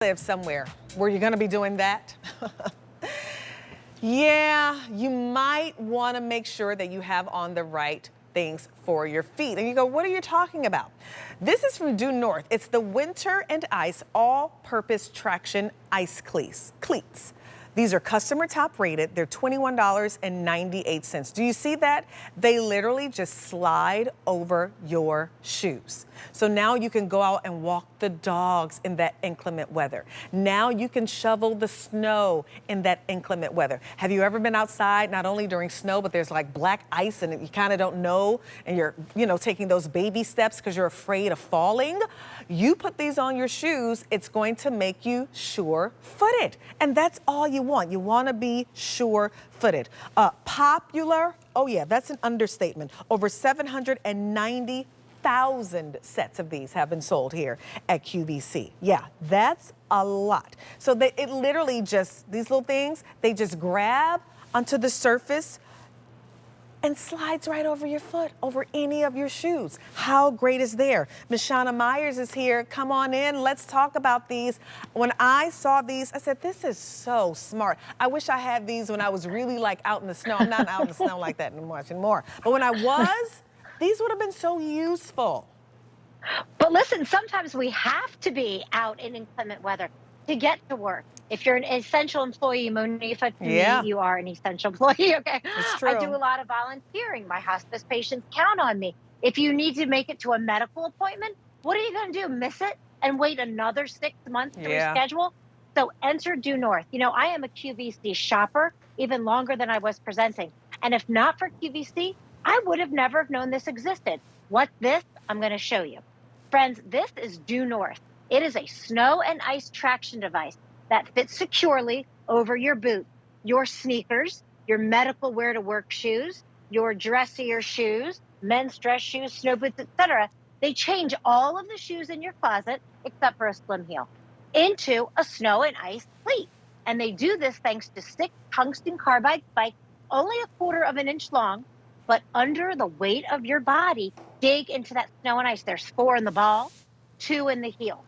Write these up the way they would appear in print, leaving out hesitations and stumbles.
Live somewhere where you're going to be doing that. Yeah, you might want to make sure that you have on the right things for your feet. And you go, what are you talking about? This is from Due North. It's the Winter and Ice all-purpose traction ice cleats. These are customer top rated. They're $21.98. Do you see that? They literally just slide over your shoes. So now you can go out and walk the dogs in that inclement weather. Now you can shovel the snow in that inclement weather. Have you ever been outside, not only during snow, but there's like black ice and you kind of don't know, and you're, taking those baby steps because you're afraid of falling? You put these on your shoes, it's going to make you sure-footed. And that's all you want. You want to be sure-footed. Popular, oh yeah, that's an understatement. Over 790,000 sets of these have been sold here at QVC. Yeah, that's a lot. So it literally just, these little things, they just grab onto the surface and slides right over your foot, over any of your shoes. How great is there? Miss Shauna Myers is here. Come on in. Let's talk about these. When I saw these, I said, this is so smart. I wish I had these when I was really like out in the snow. I'm not out in the snow like that anymore. But when I was, these would have been so useful. But listen, sometimes we have to be out in inclement weather to get to work. If you're an essential employee, Monifa, to me, you are an essential employee, okay? It's true. I do a lot of volunteering. My hospice patients count on me. If you need to make it to a medical appointment, what are you going to do? Miss it and wait another 6 months to reschedule? So enter Due North. I am a QVC shopper even longer than I was presenting. And if not for QVC, I would have never known this existed. What's this? I'm going to show you. Friends, this is Due North. It is a snow and ice traction device that fits securely over your boot, your sneakers, your medical wear to work shoes, your dressier shoes, men's dress shoes, snow boots, etc. They change all of the shoes in your closet, except for a slim heel, into a snow and ice cleat. And they do this thanks to 6 tungsten carbide spikes, only 1/4 of an inch long, but under the weight of your body, dig into that snow and ice. There's 4 in the ball, 2 in the heel.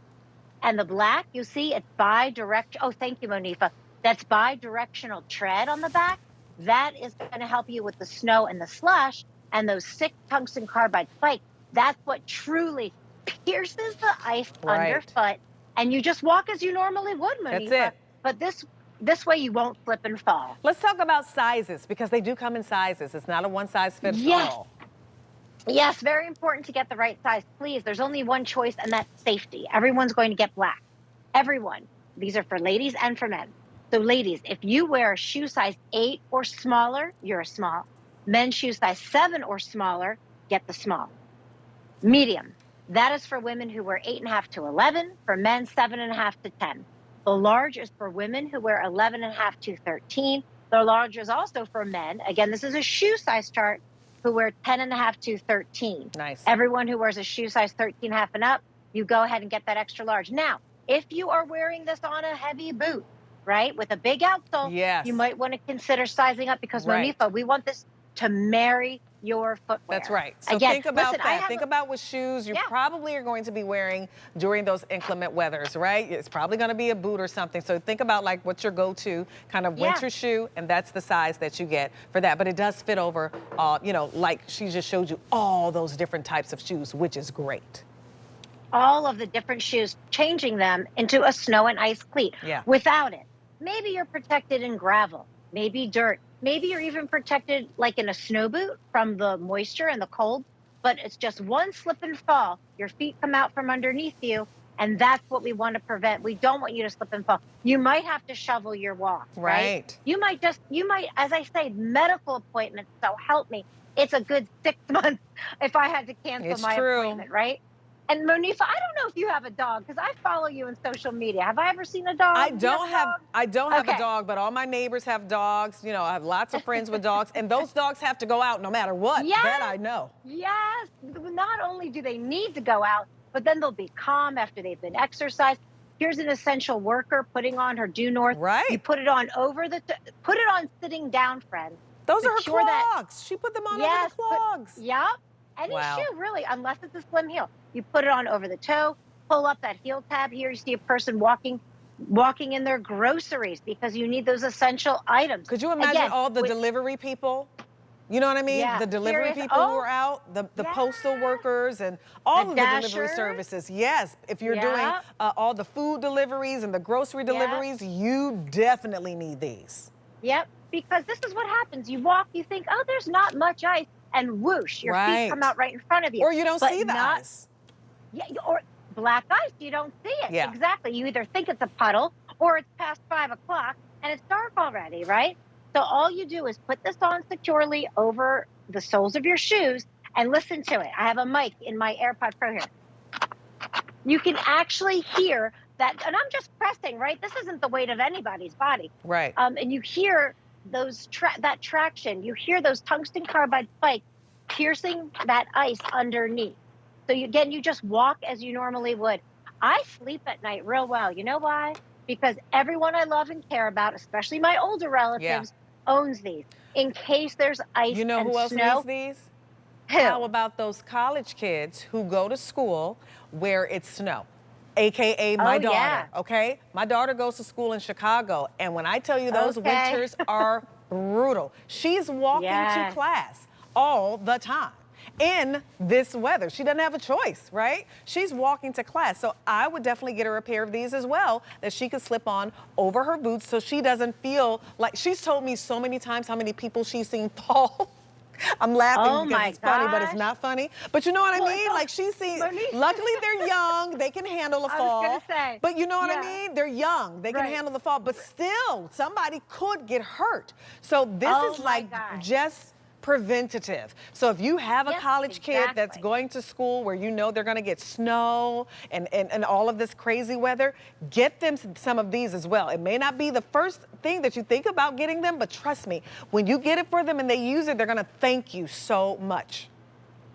And the black, you see, it's bi-directional. Oh, thank you, Monifa. That's bi-directional tread on the back. That is going to help you with the snow and the slush. And those 6 tungsten carbide spikes, that's what truly pierces the ice underfoot. And you just walk as you normally would, Monifa. That's it. But this way you won't slip and fall. Let's talk about sizes, because they do come in sizes. It's not a one-size-fits-all. Yes, very important to get the right size. Please, there's only one choice, and that's safety. Everyone's going to get black. Everyone. These are for ladies and for men. So ladies, if you wear a shoe size 8 or smaller, you're a small. Men's shoe size 7 or smaller, get the small. Medium. That is for women who wear 8.5 to 11, for men 7.5 to 10. The large is for women who wear 11.5 to 13. The large is also for men. Again, this is a shoe size chart, who wear 10.5 to 13. Nice. Everyone who wears a shoe size 13.5 and up, you go ahead and get that extra large. Now, if you are wearing this on a heavy boot, right, with a big outsole, you might want to consider sizing up, because Monifa, we want this to marry your footwear. That's right. So again, think about that. Think about what shoes you probably are going to be wearing during those inclement weathers, right? It's probably going to be a boot or something. So think about like what's your go-to kind of winter shoe, and that's the size that you get for that. But it does fit over, like she just showed you, all those different types of shoes, which is great. All of the different shoes, changing them into a snow and ice cleat. Without it, maybe you're protected in gravel, maybe dirt. Maybe you're even protected like in a snow boot from the moisture and the cold, but it's just one slip and fall. Your feet come out from underneath you, and that's what we want to prevent. We don't want you to slip and fall. You might have to shovel your walk, right? You might, as I say, medical appointments, so help me. It's a good 6 months if I had to cancel my appointment, right? And Monifa, I don't know if you have a dog, because I follow you on social media. Have I ever seen a dog? I don't have a dog, but all my neighbors have dogs. I have lots of friends with dogs, and those dogs have to go out no matter what. That I know. Yes. Not only do they need to go out, but then they'll be calm after they've been exercised. Here's an essential worker putting on her Due North. You put it on put it on sitting down, friend. Those are her clogs. She put them on over the clogs. Any shoe, really, unless it's a slim heel. You put it on over the toe, pull up that heel tab. Here you see a person walking walking in their groceries because you need those essential items. Could you imagine all the delivery people? You know what I mean? Yeah, The delivery serious. people who Oh, are out, the postal yeah. workers and all The of the delivery dashers. services. Yes, if you're doing Yeah. all the food deliveries and the grocery deliveries, you definitely need these. Yep, because this is what happens. You walk, you think, oh, there's not much ice, and whoosh, your feet come Right. out right in front of you. Or you don't But see the not, ice. yeah, or black ice, you don't see it. Yeah. Exactly. You either think it's a puddle or it's past 5 o'clock and it's dark already, right? So all you do is put this on securely over the soles of your shoes and listen to it. I have a mic in my AirPod Pro here. You can actually hear that, and I'm just pressing, right? This isn't the weight of anybody's body. Right. And you hear those that traction. You hear those tungsten carbide spikes piercing that ice underneath. So you just walk as you normally would. I sleep at night real well. You know why? Because everyone I love and care about, especially my older relatives, owns these in case there's ice You know and who else snow. needs these? Who? How about those college kids who go to school where it's snow? AKA my daughter, yeah. okay? My daughter goes to school in Chicago, and when I tell you those winters are brutal, she's walking to class all the time in this weather. She doesn't have a choice, right? She's walking to class. So I would definitely get her a pair of these as well that she could slip on over her boots so she doesn't feel like, she's told me so many times how many people she's seen fall. I'm laughing because it's funny, but it's not funny. But you know what I mean? Like she's seen, luckily they're young, they can handle a fall. I was gonna say. But you know what I mean? They're young, they can handle the fall, but still somebody could get hurt. So this is like just preventative. So if you have a college kid that's going to school where you know they're gonna get snow and all of this crazy weather, get them some of these as well. It may not be the first thing that you think about getting them, but trust me, when you get it for them and they use it, they're gonna thank you so much.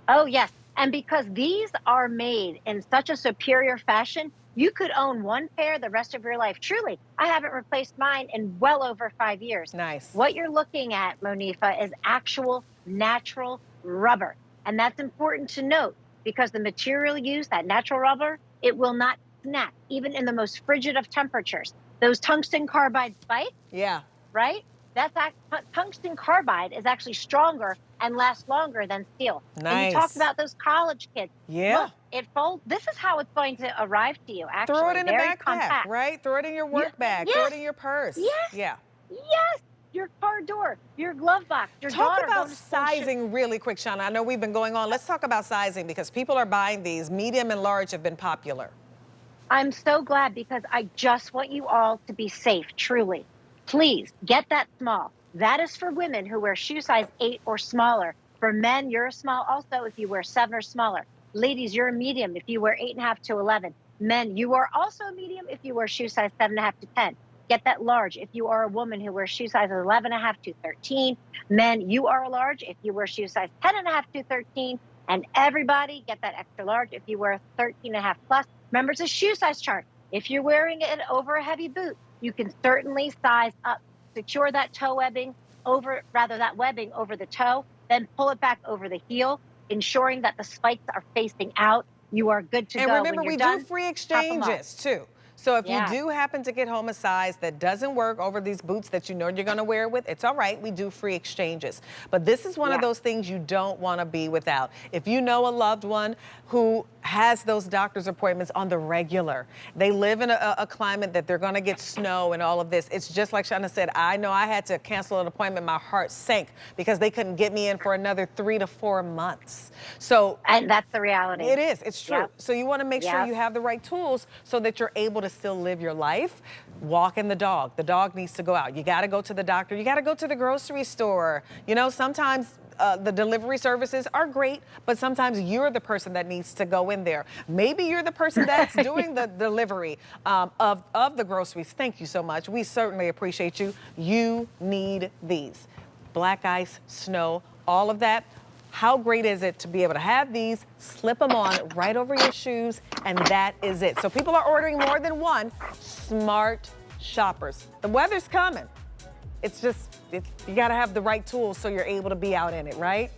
Oh, yes. And because these are made in such a superior fashion, you could own one pair the rest of your life. Truly, I haven't replaced mine in well over 5 years. Nice. What you're looking at, Monifa, is actual natural rubber. And that's important to note because the material used, that natural rubber, it will not snap, even in the most frigid of temperatures. Those tungsten carbide spikes, right? Tungsten carbide is actually stronger and lasts longer than steel. Nice. And you talked about those college kids. Yeah. Look, it folds. This is how it's going to arrive to you, actually. Throw it in a backpack, compact. right? Throw it in your work bag. Throw it in your purse. Yes. Yeah. Yes. Your car door, your glove box, your Talk daughter about sizing really quick, Shauna. I know we've been going on. Let's talk about sizing because people are buying these. Medium and large have been popular. I'm so glad because I just want you all to be safe, truly. Please get that small. That is for women who wear shoe size 8 or smaller. For men, you're a small also if you wear 7 or smaller. Ladies, you're a medium if you wear 8.5 to 11. Men, you are also a medium if you wear shoe size 7.5 to 10. Get that large if you are a woman who wears shoe size 11.5 to 13. Men, you are a large if you wear shoe size 10.5 to 13. And everybody, get that extra large if you wear 13.5 plus. Remember, it's a shoe size chart. If you're wearing it over a heavy boot, you can certainly size up. Secure that toe webbing that webbing over the toe, then pull it back over the heel, ensuring that the spikes are facing out. You are good to go. And remember, when you're we done, do free exchanges too. So if you do happen to get home a size that doesn't work over these boots that you know you're gonna wear with, it's all right, we do free exchanges. But this is one of those things you don't wanna be without. If you know a loved one who has those doctor's appointments on the regular, they live in a climate that they're gonna get snow and all of this, it's just like Shauna said, I know I had to cancel an appointment, my heart sank because they couldn't get me in for another 3 to 4 months. So, and that's the reality. It is, it's true. So you wanna make sure you have the right tools so that you're able to still live your life. Walking the dog needs to go out. You gotta go to the doctor, you gotta go to the grocery store. You know, sometimes the delivery services are great, but sometimes you're the person that needs to go in there. Maybe you're the person that's doing the delivery of the groceries. Thank you so much. We certainly appreciate you. You need these. Black ice, snow, all of that. How great is it to be able to have these, slip them on right over your shoes, and that is it. So people are ordering more than one. Smart shoppers. The weather's coming. It's just, you gotta have the right tools so you're able to be out in it, right?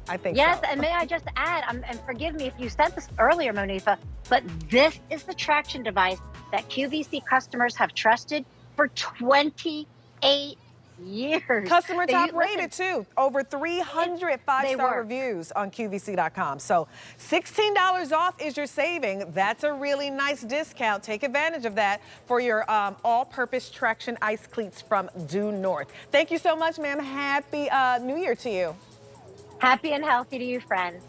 I think so. Yes, and may I just add, and forgive me if you said this earlier, Monifa, but this is the traction device that QVC customers have trusted for 28 years. Customer top Listen, rated too. Over 300 five-star reviews on QVC.com. So $16 off is your saving. That's a really nice discount. Take advantage of that for your all-purpose traction ice cleats from Due North. Thank you so much, ma'am. Happy New Year to you. Happy and healthy to you, friends.